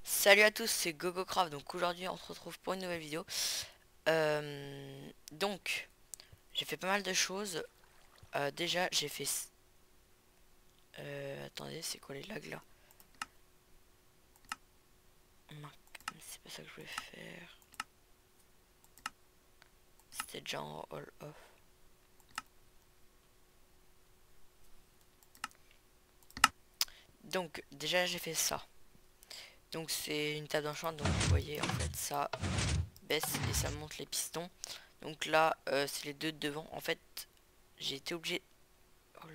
Salut à tous, c'est GoGoCraft. Donc aujourd'hui on se retrouve pour une nouvelle vidéo. Donc j'ai fait pas mal de choses. Déjà j'ai fait... attendez, c'est quoi les lags là? C'est pas ça que je voulais faire. C'était déjà en all off. Donc déjà j'ai fait ça. Donc c'est une table d'enchant. Donc vous voyez en fait ça baisse et ça monte les pistons. Donc là c'est les deux de devant. En fait j'ai été obligé... Oh,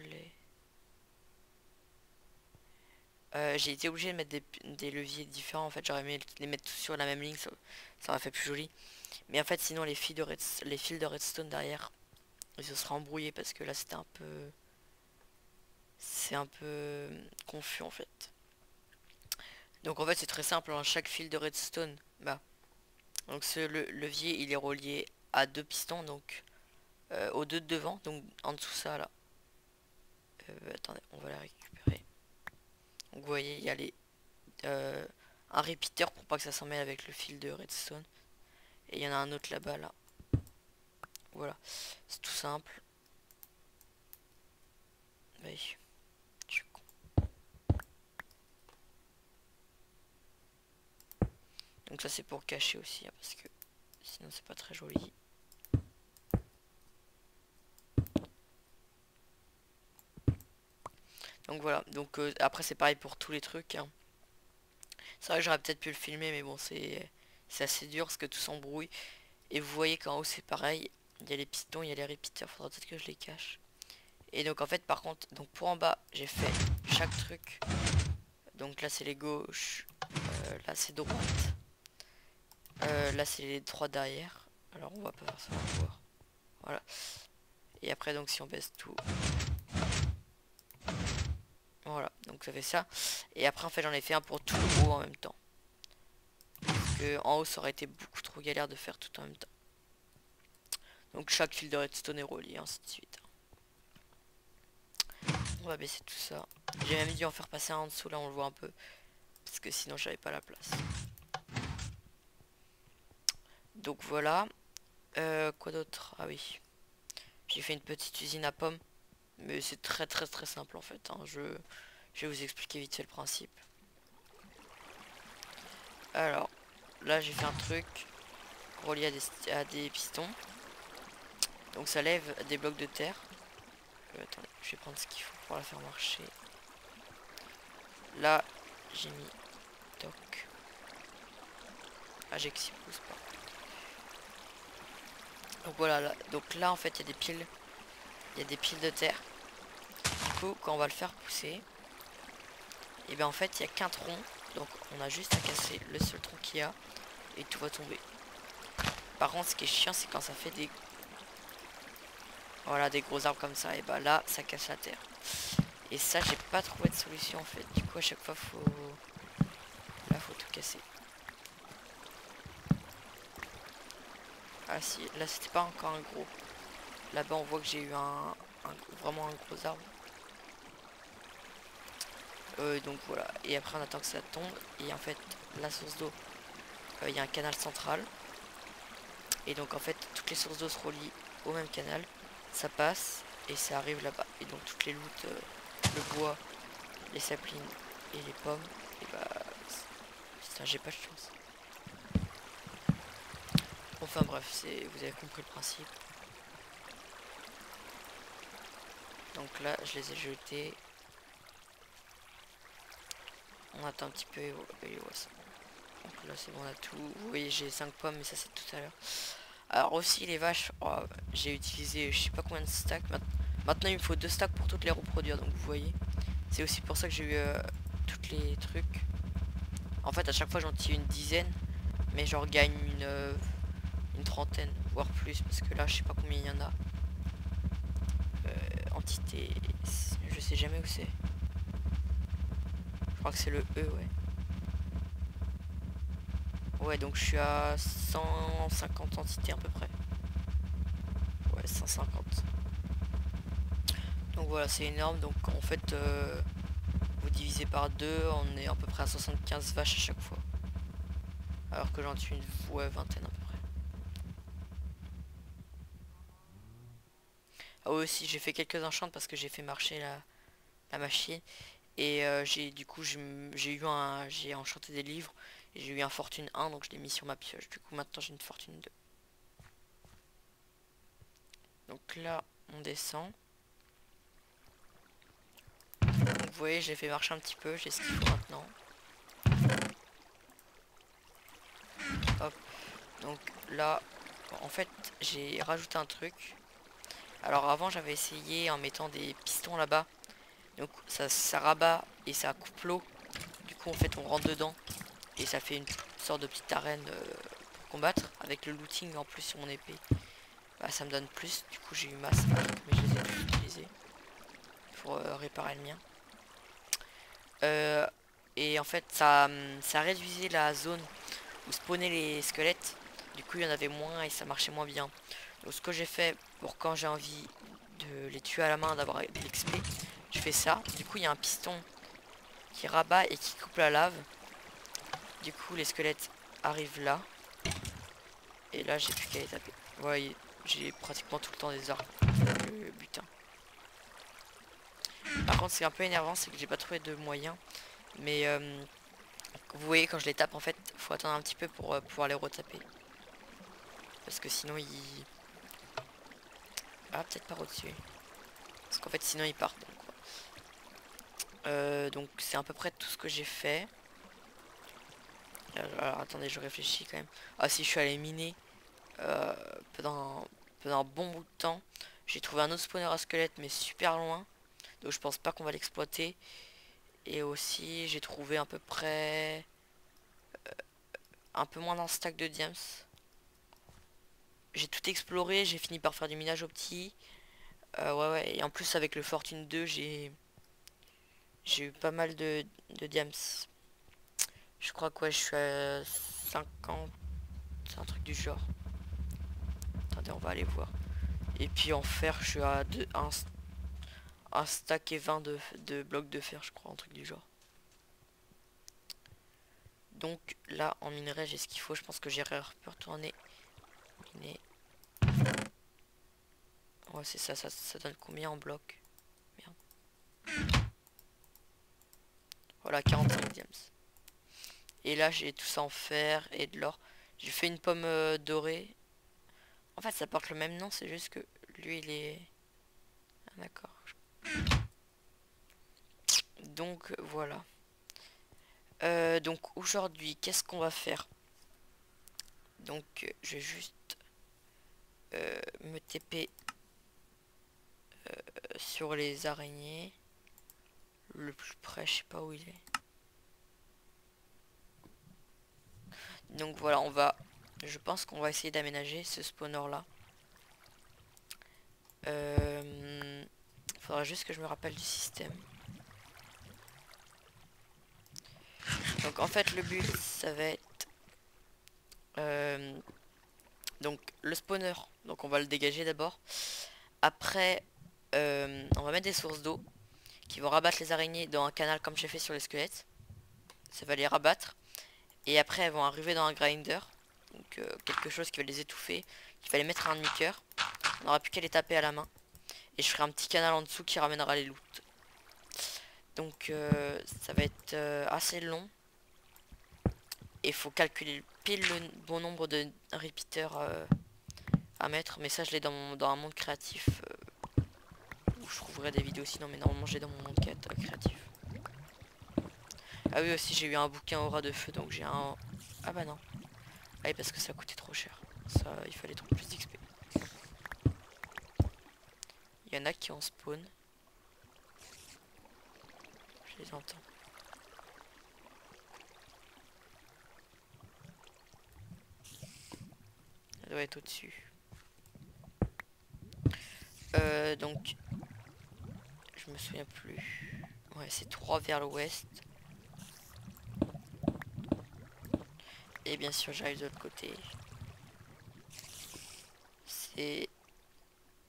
j'ai été obligé de mettre des leviers différents. En fait j'aurais aimé les mettre tous sur la même ligne, ça aurait fait plus joli. Mais en fait sinon les fils de redstone derrière ils se seraient embrouillés parce que là c'était un peu... C'est un peu confus en fait. Donc en fait c'est très simple, hein. Chaque fil de redstone, donc ce levier il est relié à deux pistons, donc aux deux de devant, donc en dessous ça là. Attendez, on va la récupérer. Donc vous voyez il y a un répéteur pour pas que ça s'en mêle avec le fil de redstone. Et il y en a un autre là-bas là. Voilà, c'est tout simple. Oui, je suis con. Donc ça c'est pour cacher aussi, hein, parce que sinon c'est pas très joli. Donc voilà, donc après c'est pareil pour tous les trucs, hein. C'est vrai que j'aurais peut-être pu le filmer, mais bon c'est assez dur parce que tout s'embrouille. Et vous voyez qu'en haut c'est pareil, il y a les pistons, il y a les répéteurs, faudra peut-être que je les cache. Et donc en fait par contre, donc pour en bas j'ai fait chaque truc. Donc là c'est les gauches, là c'est droite, là c'est les trois derrière. Alors on va pas faire ça, on va voir. Voilà. Et après donc si on baisse tout, voilà, donc ça fait ça. Et après en fait j'en ai fait un pour tout le haut en même temps. Parce que en haut ça aurait été beaucoup trop galère de faire tout en même temps. Donc chaque fil de redstone est relié, ainsi de suite. On va baisser tout ça. J'ai même dû en faire passer un en dessous, là on le voit un peu. Parce que sinon j'avais pas la place. Donc voilà. Quoi d'autre? Ah oui. J'ai fait une petite usine à pommes. Mais c'est très simple en fait, hein. Je vais vous expliquer vite fait le principe. Alors, là j'ai fait un truc relié à des pistons. Donc ça lève des blocs de terre. Attendez, je vais prendre ce qu'il faut pour la faire marcher. Là, j'ai mis toc. Ah, j'ai que 6 pouces pas. Donc voilà, donc là en fait il y a des piles. Il y a des piles de terre. Du coup, quand on va le faire pousser, et bien en fait il n'y a qu'un tronc. Donc on a juste à casser le seul tronc qu'il y a et tout va tomber. Par contre ce qui est chiant c'est quand ça fait des... Voilà, des gros arbres comme ça. Et bah là ça casse la terre. Et ça j'ai pas trouvé de solution en fait. Du coup à chaque fois faut... Là faut tout casser. Ah si, là c'était pas encore un gros. Là-bas on voit que j'ai eu vraiment un gros arbre. Donc voilà, et après on attend que ça tombe. Et en fait la source d'eau, il y a un canal central. Et donc en fait toutes les sources d'eau se relient au même canal. Ça passe et ça arrive là-bas. Et donc toutes les loot, le bois, les saplings et les pommes, et bah putain j'ai pas de chance. Enfin bref, vous avez compris le principe. Donc là je les ai jetés. On attend un petit peu et ouais, ça. Donc là c'est bon, on a tout. Vous voyez j'ai 5 pommes, mais ça c'est tout à l'heure. Alors aussi les vaches, oh, j'ai utilisé je sais pas combien de stacks. Maintenant il me faut 2 stacks pour toutes les reproduire, donc vous voyez. C'est aussi pour ça que j'ai eu toutes les trucs. En fait à chaque fois j'en tire une dizaine, mais j'en gagne une trentaine, voire plus, parce que là je sais pas combien il y en a. Entité, je sais jamais où c'est. Je crois que c'est le E, ouais. Ouais, donc je suis à 150 entités à peu près. Ouais, 150. Donc voilà, c'est énorme. Donc en fait, vous divisez par 2, on est à peu près à 75 vaches à chaque fois. Alors que j'en tue une ouais, vingtaine à peu près. Ah oui aussi j'ai fait quelques enchants parce que j'ai fait marcher la machine. Et j'ai du coup j'ai enchanté des livres. Et j'ai eu un fortune 1 donc je l'ai mis sur ma pioche. Du coup maintenant j'ai une fortune 2. Donc là on descend. Donc vous voyez j'ai fait marcher un petit peu. J'ai ce qu'il faut maintenant. Hop. Donc là en fait j'ai rajouté un truc. Alors avant j'avais essayé en mettant des pistons là-bas. Donc ça rabat et ça coupe l'eau. Du coup en fait on rentre dedans. Et ça fait une sorte de petite arène pour combattre. Avec le looting en plus sur mon épée. Bah, ça me donne plus. Du coup j'ai eu masse mais je les ai tous utilisés. Pour réparer le mien. Euh, et en fait ça réduisait la zone où spawnaient les squelettes. Du coup il y en avait moins et ça marchait moins bien. Donc ce que j'ai fait pour quand j'ai envie de les tuer à la main, d'avoir de l'XP, je fais ça. Du coup il y a un piston qui rabat et qui coupe la lave. Du coup les squelettes arrivent là. Et là j'ai plus qu'à les taper. Vous voyez, j'ai pratiquement tout le temps des arcs. Le butin. Par contre c'est un peu énervant, c'est que j'ai pas trouvé de moyen. Mais vous voyez quand je les tape en fait, faut attendre un petit peu pour pouvoir les retaper. Parce que sinon ils... Ah peut-être pas au-dessus. Parce qu'en fait sinon ils partent. Donc c'est à peu près tout ce que j'ai fait. Alors attendez je réfléchis quand même. Ah si je suis allé miner euh, pendant un bon bout de temps. J'ai trouvé un autre spawner à squelette mais super loin. Donc je pense pas qu'on va l'exploiter. Et aussi j'ai trouvé à peu près un peu moins d'un stack de diams. J'ai tout exploré, j'ai fini par faire du minage opti. Ouais ouais, et en plus avec le Fortune 2 j'ai eu pas mal de diams. Je crois que ouais, je suis à 50, c'est un truc du genre. Attendez, on va aller voir. Et puis en fer, je suis à un stack et 20 de blocs de fer, je crois, un truc du genre. Donc là, en minerai, j'ai ce qu'il faut. Je pense que j'irai retourner miner. Ouais, c'est ça, ça donne combien en blocs? Merde. Voilà, 45 diams. Et là, j'ai tout ça en fer et de l'or. J'ai fait une pomme dorée. En fait, ça porte le même nom, c'est juste que lui, il est... Ah, d'accord. Donc, voilà. Donc, aujourd'hui, qu'est-ce qu'on va faire? Donc, je vais juste me TP sur les araignées. Le plus près, je sais pas où il est. Donc, voilà, on va... Je pense qu'on va essayer d'aménager ce spawner-là. Faudra juste que je me rappelle du système. Donc en fait le but ça va être donc le spawner. Donc on va le dégager d'abord. Après on va mettre des sources d'eau qui vont rabattre les araignées dans un canal comme j'ai fait sur les squelettes. Ça va les rabattre. Et après elles vont arriver dans un grinder. Donc quelque chose qui va les étouffer. Il va les mettre à un demi-cœur. On n'aura plus qu'à les taper à la main. Et je ferai un petit canal en dessous qui ramènera les loots. Donc ça va être assez long. Et il faut calculer pile le bon nombre de repeaters à mettre. Mais ça je l'ai dans un monde créatif. Où je trouverai des vidéos sinon. Mais normalement j'ai dans mon monde créatif. Ah oui aussi j'ai eu un bouquin aura de feu. Donc j'ai un... Ah bah non. Ah oui parce que ça coûtait trop cher. Ça il fallait trop plus d'XP. Il y en a qui en spawn. Je les entends. Ça doit être au-dessus. Donc je me souviens plus. Ouais c'est 3 vers l'ouest. Et bien sûr j'arrive de l'autre côté. C'est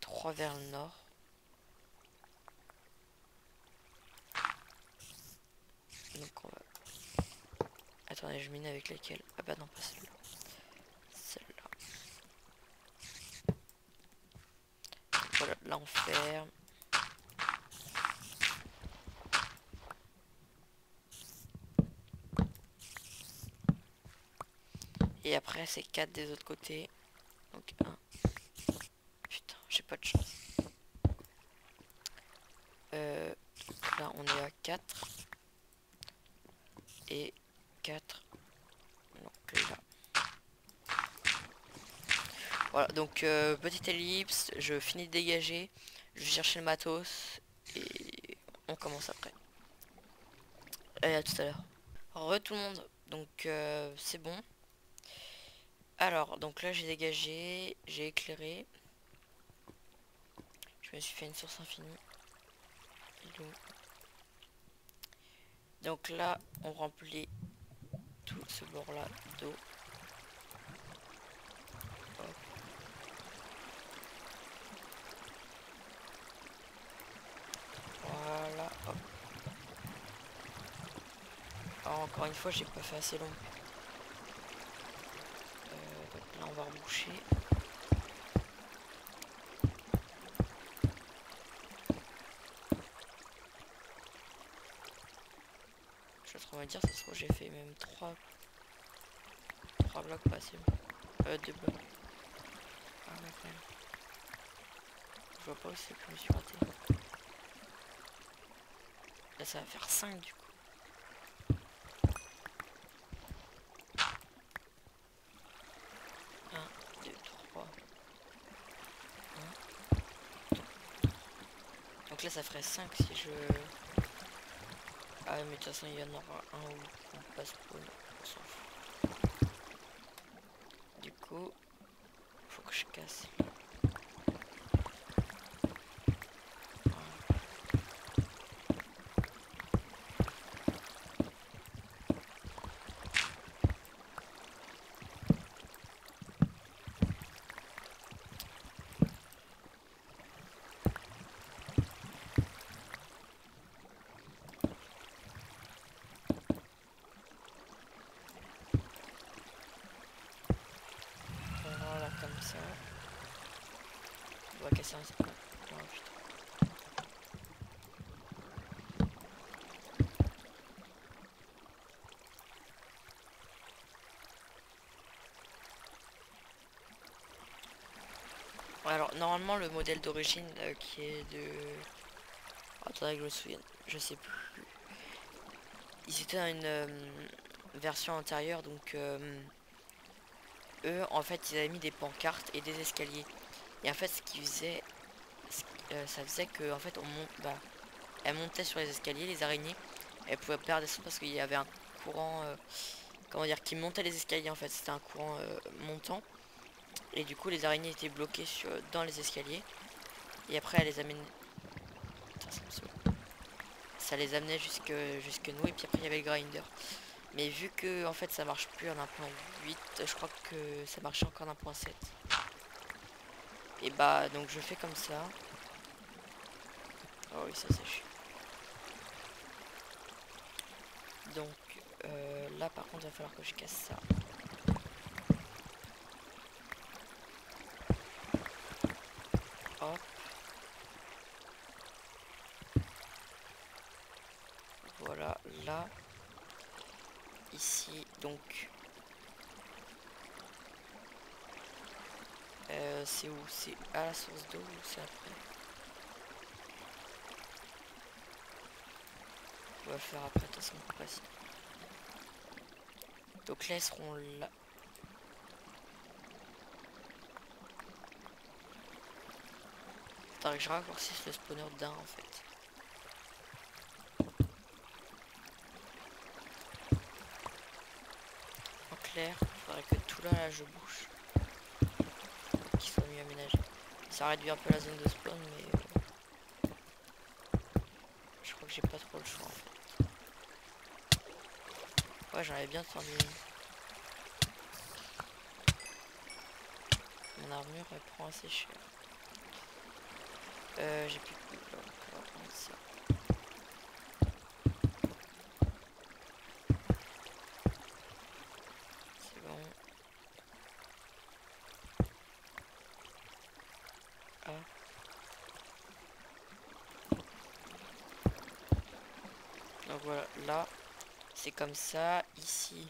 3 vers le nord. Donc on va... Attendez, Attendez, je mine avec laquelle? Ah bah non, pas celle-là. Celle-là. Voilà, là on ferme. Et après c'est 4 des autres côtés. Donc 1. Putain, j'ai pas de chance. Là on est à 4. Et 4. Donc là. Voilà, donc petite ellipse, je finis de dégager. Je vais chercher le matos. Et on commence après. Allez, à tout à l'heure. Re tout le monde. Donc c'est bon. Alors, donc là j'ai dégagé, j'ai éclairé. Je me suis fait une source infinie. Donc là, on remplit tout ce bord-là d'eau. Voilà, hop. Alors, encore une fois, j'ai pas fait assez long. Donc là, on va reboucher. Je suis en train de me dire, ça se trouve, j'ai fait même 3 blocs pas assez long. 2 blocs. Ah ouais, quand même. Je vois pas où c'est que je me suis raté. Là, ça va faire 5 du coup. 1, 2, 3. 1. Donc là, ça ferait 5 si je... Ah mais de toute façon, il y en aura un où on passe pour une... On s'en fout. Du coup, faut que je casse. Voilà, comme ça. On va casser un sapin. Oh, putain. Alors, normalement, le modèle d'origine qui est de... Attendez que je me souvienne. Je sais plus. Ils étaient dans une version antérieure, donc... eux, en fait, ils avaient mis des pancartes et des escaliers. Et en fait, ce qu'ils faisaient... ça faisait que, en fait, elles montaient sur les escaliers, les araignées. Elles pouvaient pas redescendre parce qu'il y avait un courant... comment dire, qui montait les escaliers, en fait. C'était un courant montant. Et du coup, les araignées étaient bloquées dans les escaliers. Et après, elle les amène... Putain, ça les amenait jusque nous. Et puis après, il y avait le grinder. Mais vu que, en fait, ça marche plus en 1.8, je crois que ça marchait encore en 1.7. Et bah, donc je fais comme ça. Oh oui, ça sèche. Donc, là, par contre, il va falloir que je casse ça. Hop. Voilà, là. Ici, donc. C'est où? C'est à la source d'eau ou c'est après? On va le faire après, de toute façon, pas si. Donc là, elles seront là. Faudrait que je raccourcisse le spawner d'un, en fait. En clair, il faudrait que tout là, je bouge. Qu'il soit mieux aménagé. Ça réduit un peu la zone de spawn, mais je crois que j'ai pas trop le choix en fait. Ouais, j'en avais bien tendu une. Mon armure elle prend assez cher. J'ai plus de blocs, on va prendre ça. suivant. Ah. Donc voilà, là c'est comme ça, ici.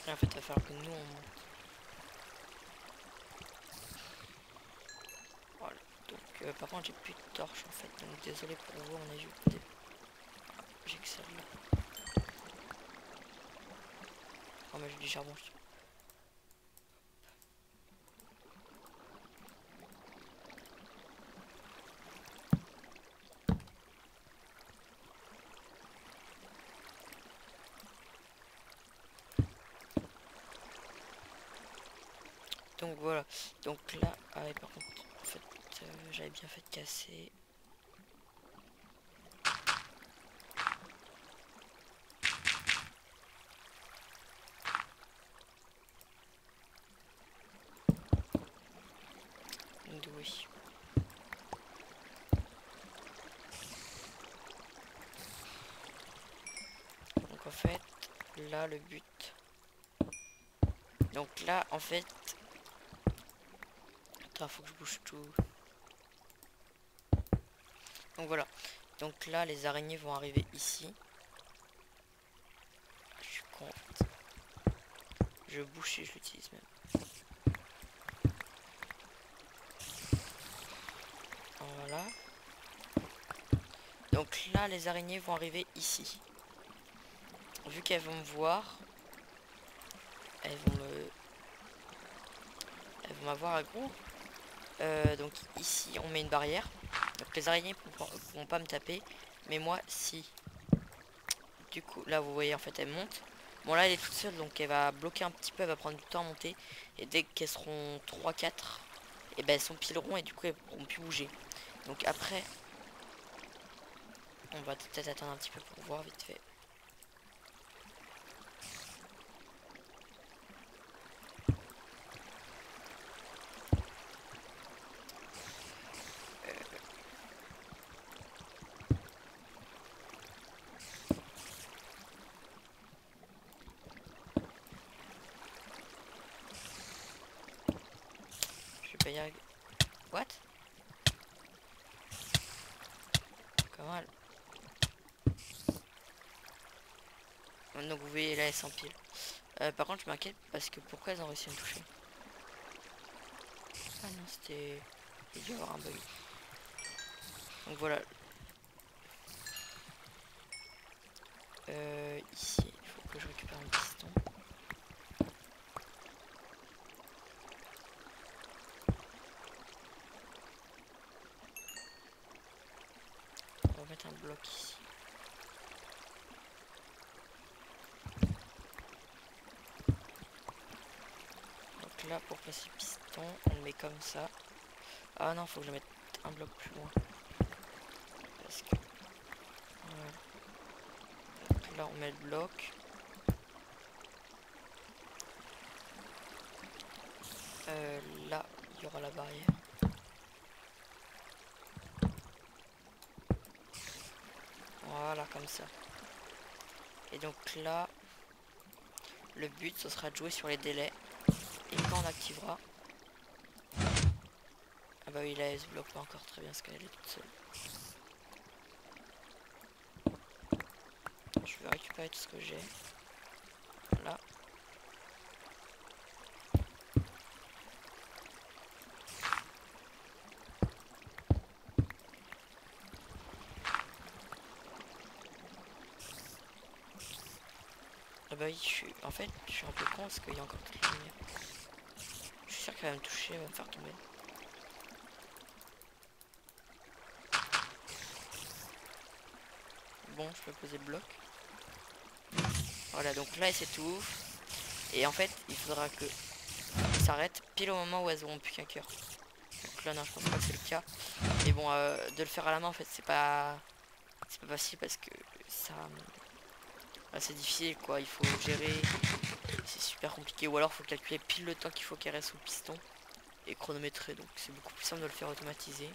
Et en fait il va falloir que nous on monte. Voilà. Donc par contre j'ai plus de torches en fait, donc désolé pour vous, on a juste des... J'ai que celle-là. Oh mais j'ai du charbon. Donc voilà, donc là, ah ouais, par contre, en fait, j'avais bien fait de casser. Donc oui. Donc en fait, là le but. Donc là, en fait, attends, faut que je bouge tout. Donc voilà. Donc là, les araignées vont arriver ici. Je suis con en fait. Je bouge et je l'utilise même. Voilà. Donc là, les araignées vont arriver ici. Vu qu'elles vont me voir, elles vont m'avoir aggro. Donc ici, on met une barrière. Donc les araignées pourront pas me taper. Mais moi, si. Du coup, là, vous voyez, en fait, elle monte. Bon, là, elle est toute seule, donc elle va bloquer un petit peu. Elle va prendre du temps à monter. Et dès qu'elles seront 3-4, et ben elles s'empileront et du coup, elles pourront plus bouger. Donc après, on va peut-être attendre un petit peu pour voir vite fait. Je vais pas y arriver. What? Comment elle... Donc vous voyez, là, elles s'empilent. Par contre, je m'inquiète parce que pourquoi elles ont réussi à me toucher? Ah non, c'était... Il dû y avoir un bug. Donc voilà. Ici, il faut que je récupère un piston. On va mettre un bloc ici. Donc là, pour placer le piston, on le met comme ça. Ah non, faut que je mette un bloc plus loin. Parce que... Voilà. Donc là, on met le bloc. Là, il y aura la barrière. Voilà, comme ça. Et donc là, le but, ce sera de jouer sur les délais. Et quand on activera... Ah bah oui, là, elle se bloque pas encore très bien parce qu'elle est toute seule. Je vais récupérer tout ce que j'ai. Voilà. Ah bah oui, en fait, je suis un peu con parce qu'il y a encore toute la lumière. Je suis sûr qu'elle va me toucher, elle va me faire tomber. Bon, je peux poser le bloc. Voilà, donc là, elle s'étouffe. Et en fait, il faudra que ça s'arrête pile au moment où elles auront plus qu'un cœur. Donc là, non, je pense pas que c'est le cas. Mais bon, de le faire à la main, en fait, c'est pas facile parce que ça... c'est difficile, quoi. Il faut gérer. C'est super compliqué. Ou alors, il faut calculer pile le temps qu'il faut qu'elle reste sous le piston. Et chronométrer. Donc, c'est beaucoup plus simple de le faire automatiser.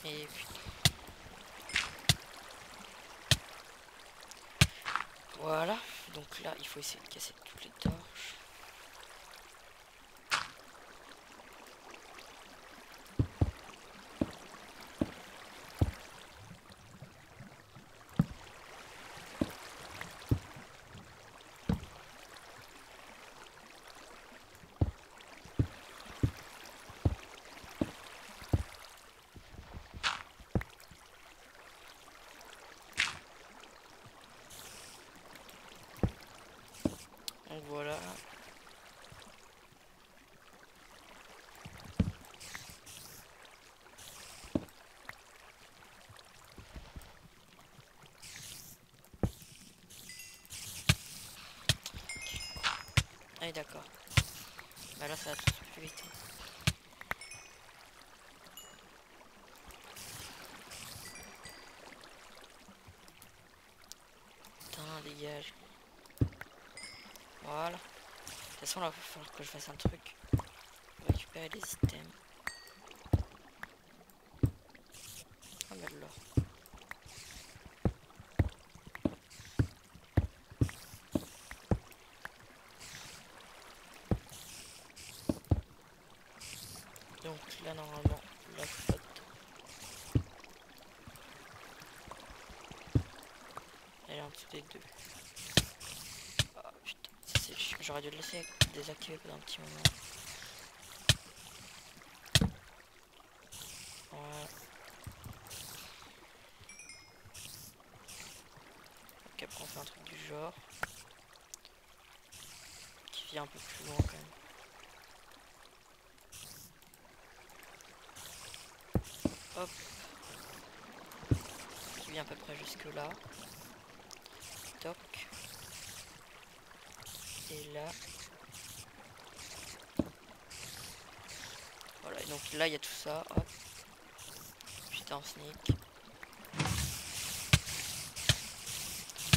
Et puis... Voilà, donc là il faut essayer de casser toutes les torches. Donc voilà. Ah oui, d'accord. Bah là ça va tout de suite plus vite. Putain, dégage. Voilà. De toute façon là il va falloir que je fasse un truc. Récupérer les items. Ah bah de l'or. Donc là normalement la flotte. Elle est en dessous des deux. Ah putain, j'aurais dû le laisser désactiver pendant un petit moment. Voilà. Donc après on fait un truc du genre. Qui vient un peu plus loin quand même. Hop. Qui vient à peu près jusque là. Toc. Et là. Voilà, et donc là il y a tout ça. Hop. Putain, sneak.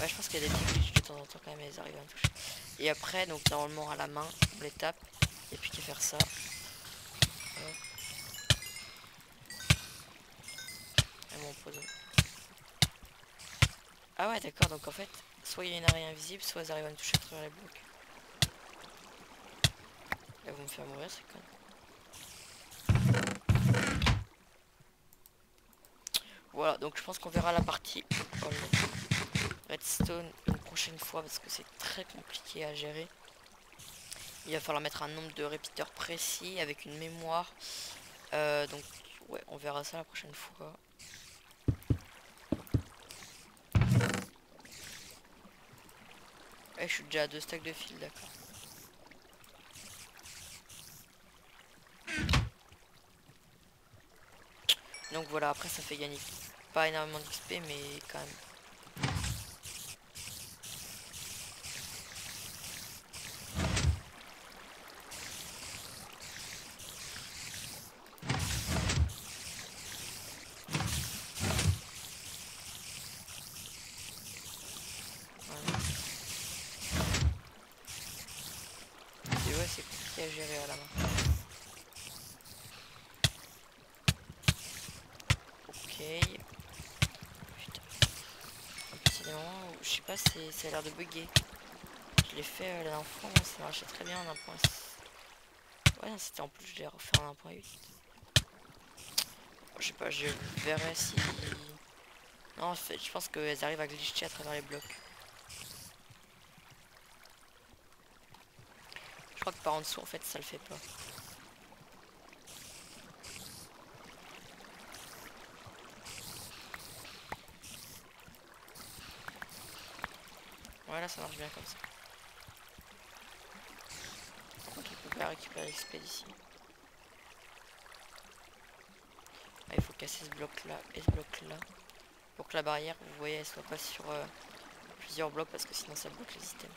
Ouais, je pense qu'il y a des petits glitches de temps en temps quand même, ils arrivent à me toucher. Et après, donc normalement à la main, on les tape. Et puis qu'à faire ça. Hop. Et mon poison. Ah ouais, d'accord, donc en fait, soit il y a une araignée invisible, soit elles arrivent à me toucher à travers les blocs. Elles vont me faire mourir, c'est con. Voilà, donc je pense qu'on verra la partie redstone une prochaine fois parce que c'est très compliqué à gérer. Il va falloir mettre un nombre de répéteurs précis avec une mémoire. Donc ouais, on verra ça la prochaine fois. Ouais, je suis déjà à 2 stacks de fil, d'accord. Donc voilà, après ça fait gagner pas énormément d'XP, mais quand même. Voilà. Et ouais, c'est compliqué à gérer à la main. Ok. Putain. Un petit moment où je sais pas, ça a l'air de bugger. Je l'ai fait la dernière fois, ça marchait très bien en 1.6. Ouais, c'était en plus, je l'ai refait en 1.8. Bon, je sais pas, je verrai si. Non, en fait, je pense qu'elles arrivent à glitcher à travers les blocs. Je crois que par en dessous, en fait, ça le fait pas. Voilà, ça marche bien comme ça. Par contre, on peut pas récupérer l'XP d'ici. Ah, il faut casser ce bloc là et ce bloc là. Pour que la barrière, vous voyez, elle soit pas sur plusieurs blocs parce que sinon ça bloque les items.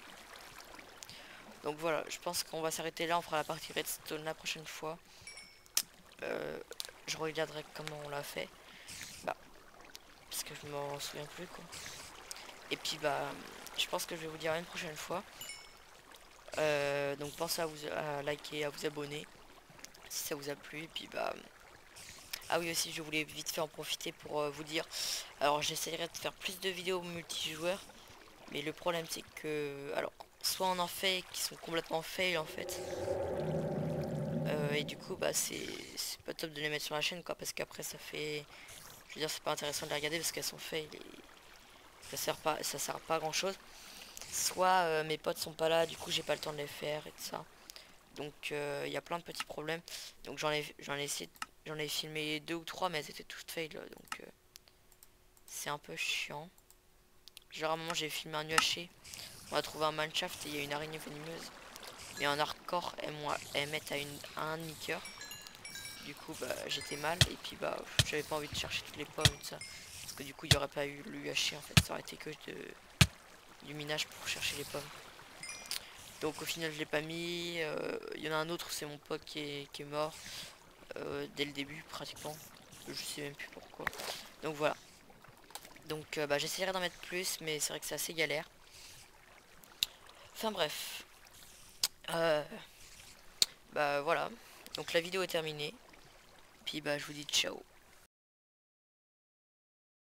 Donc voilà, je pense qu'on va s'arrêter là. On fera la partie redstone la prochaine fois. Je regarderai comment on l'a fait. Bah, parce que je m'en souviens plus quoi. Et puis bah, je pense que je vais vous dire une prochaine fois. Donc pensez à liker, à vous abonner si ça vous a plu. Et puis bah, ah oui aussi, je voulais vite fait en profiter pour vous dire. Alors j'essaierai de faire plus de vidéos multijoueurs. Mais le problème c'est que, alors, soit on en fait qui sont complètement fail en fait. Et du coup bah c'est pas top de les mettre sur la chaîne quoi, parce qu'après ça fait, je veux dire c'est pas intéressant de les regarder parce qu'elles sont fail et ça sert pas à grand chose. Soit mes potes sont pas là, du coup j'ai pas le temps de les faire et tout ça. Donc il y a plein de petits problèmes. Donc j'en ai filmé deux ou trois, mais elles étaient toutes fail, donc c'est un peu chiant. Genre à un moment j'ai filmé un UHC, on a trouvé un mineshaft et il y a une araignée venimeuse. Mais en hardcore, elles mettent à un nicker. Du coup bah j'étais mal et puis bah j'avais pas envie de chercher toutes les pommes et tout ça. Parce que du coup il n'y aurait pas eu le UHC en fait, ça aurait été que du minage pour chercher les pommes. Donc au final je l'ai pas mis. Il y en a un autre, c'est mon pote qui est mort dès le début pratiquement. Je sais même plus pourquoi. Donc voilà. Donc bah, j'essaierai d'en mettre plus, mais c'est vrai que c'est assez galère. Enfin bref. Euh, Bah voilà. Donc la vidéo est terminée. Puis bah je vous dis ciao.